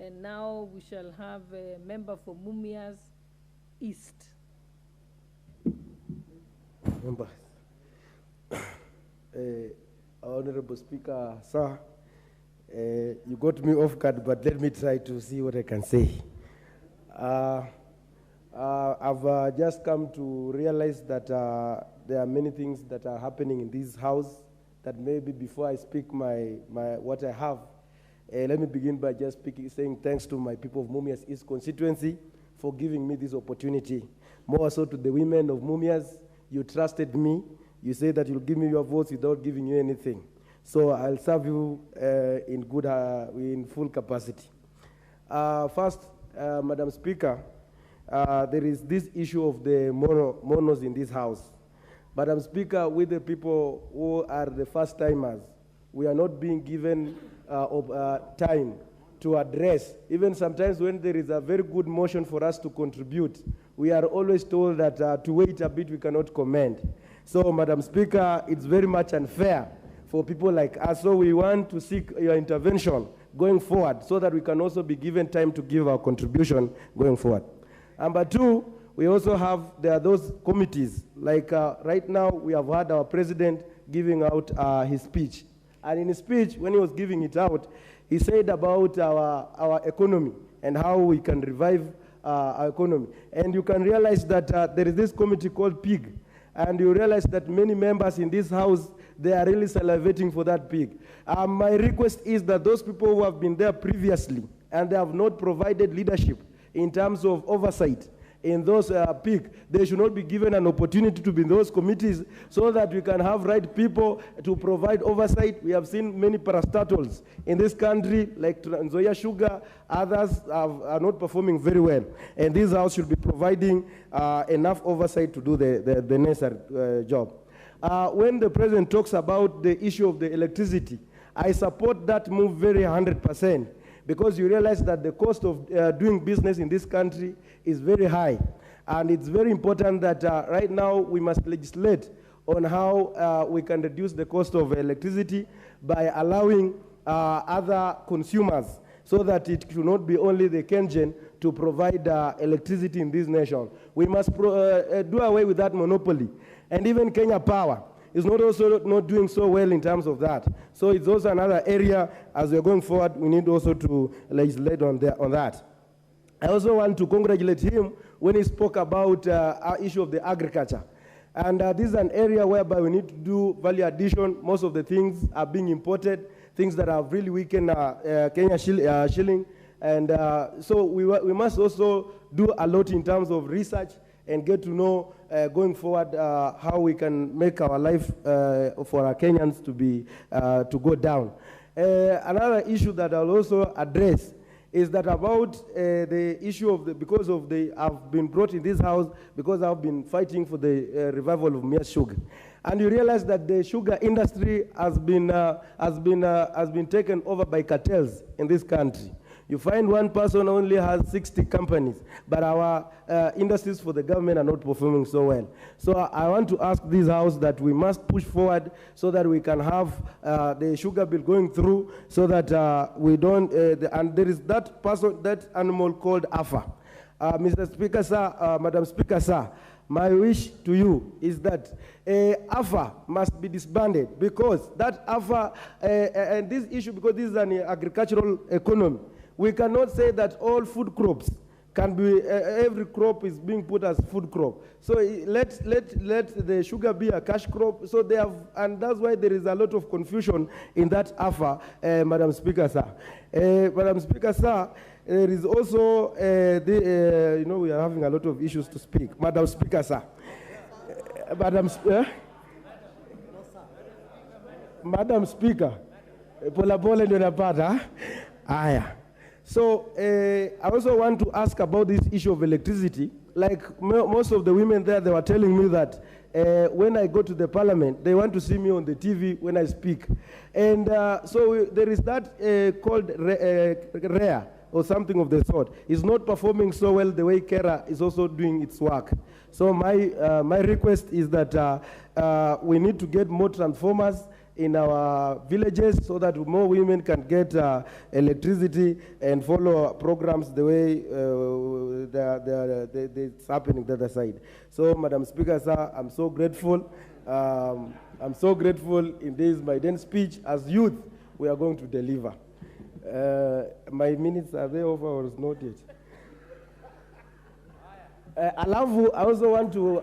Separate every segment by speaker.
Speaker 1: And now we shall have a member for Mumias East.
Speaker 2: Members. Honorable Speaker, sir, you got me off guard, but let me try to see what I can say. I've just come to realize that there are many things that are happening in this house that maybe before I speak what I have, let me begin by just saying thanks to my people of Mumias East constituency for giving me this opportunity. More so to the women of Mumias, you trusted me. You say that you'll give me your votes without giving you anything. So I'll serve you in full capacity. First, Madam Speaker, there is this issue of the monos in this house. Madam Speaker, with the people who are the first timers, we are not being given time to address. Even sometimes when there is a very good motion for us to contribute, we are always told that to wait a bit, we cannot comment. So, Madam Speaker, it's very much unfair for people like us. So we want to seek your intervention going forward so that we can also be given time to give our contribution going forward. Number two, we also have, there are those committees, like right now we have had our president giving out his speech. And in his speech, when he was giving it out, he said about our economy and how we can revive our economy. And you can realize that there is this committee called PIG. And you realize that many members in this house, they are really salivating for that PIG. My request is that those people who have been there previously and they have not provided leadership in terms of oversight in those PIG, they should not be given an opportunity to be in those committees so that we can have right people to provide oversight. We have seen many parastatals in this country, like Nzoia Sugar, others are not performing very well. And this house should be providing enough oversight to do the necessary job. When the president talks about the issue of the electricity, I support that move very 100%. Because you realize that the cost of doing business in this country is very high. And it's very important that right now we must legislate on how we can reduce the cost of electricity by allowing other consumers so that it should not be only the Kenyan to provide electricity in this nation. We must do away with that monopoly. And even Kenya Power is not doing so well in terms of that. So it's also another area, as we're going forward, we need also to legislate on that. I also want to congratulate him when he spoke about our issue of the agriculture. And this is an area whereby we need to do value addition. Most of the things are being imported, things that have really weakened Kenya shilling. And so we must also do a lot in terms of research and get to know going forward how we can make our life for our Kenyans to go down. Another issue that I'll also address is that about the issue of I've been brought in this house because I've been fighting for the revival of Mumias sugar. And you realize that the sugar industry has been taken over by cartels in this country. You find one person only has 60 companies, but our industries for the government are not performing so well. So I want to ask this house that we must push forward so that we can have the sugar bill going through so that we don't, and there is that animal called AFA. Mr. Speaker, sir, Madam Speaker, sir, my wish to you is that AFA must be disbanded because that AFA, and this issue, because this is an agricultural economy, we cannot say that all food crops can be, every crop is being put as food crop. So let the sugar be a cash crop. So they have, and that's why there is a lot of confusion in that AFA, Madam Speaker, sir. Madam Speaker, sir, there is also, you know, we are having a lot of issues to speak. Madam Speaker, sir. Madam Speaker, pola pola ndio napata. Aya. So I also want to ask about this issue of electricity. Like most of the women there, they were telling me that when I go to the parliament, they want to see me on the TV when I speak. And so there is that called REA or something of the sort. It's not performing so well the way Kera is also doing its work. So my request is that we need to get more transformers in our villages so that more women can get electricity and follow programs the way it's happening the other side. So, Madam Speaker, sir, I'm so grateful. I'm so grateful in this, my then speech. As youth, we are going to deliver. My minutes, are they over or not yet? I also want to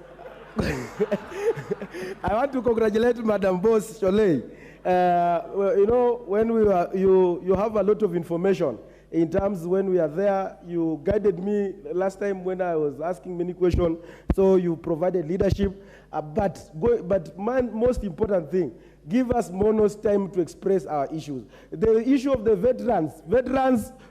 Speaker 2: I want to congratulate Madam Boss Sholei. You know, when we were, you have a lot of information. In terms when we are there, you guided me last time when I was asking many questions. So you provided leadership. But most important thing, give us more time to express our issues. The issue of the veterans,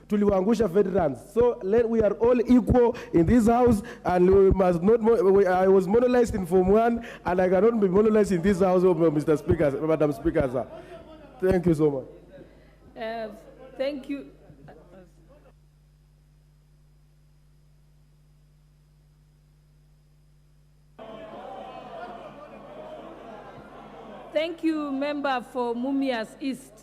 Speaker 2: tuliwaangusha veterans. So we are all equal in this house, and we must not. I was monopolized in Form 1, and I cannot be monopolized in this house, Mr. Speaker, Madam Speaker, sir. Thank you so much.
Speaker 1: Thank you. Thank you, member for Mumias East.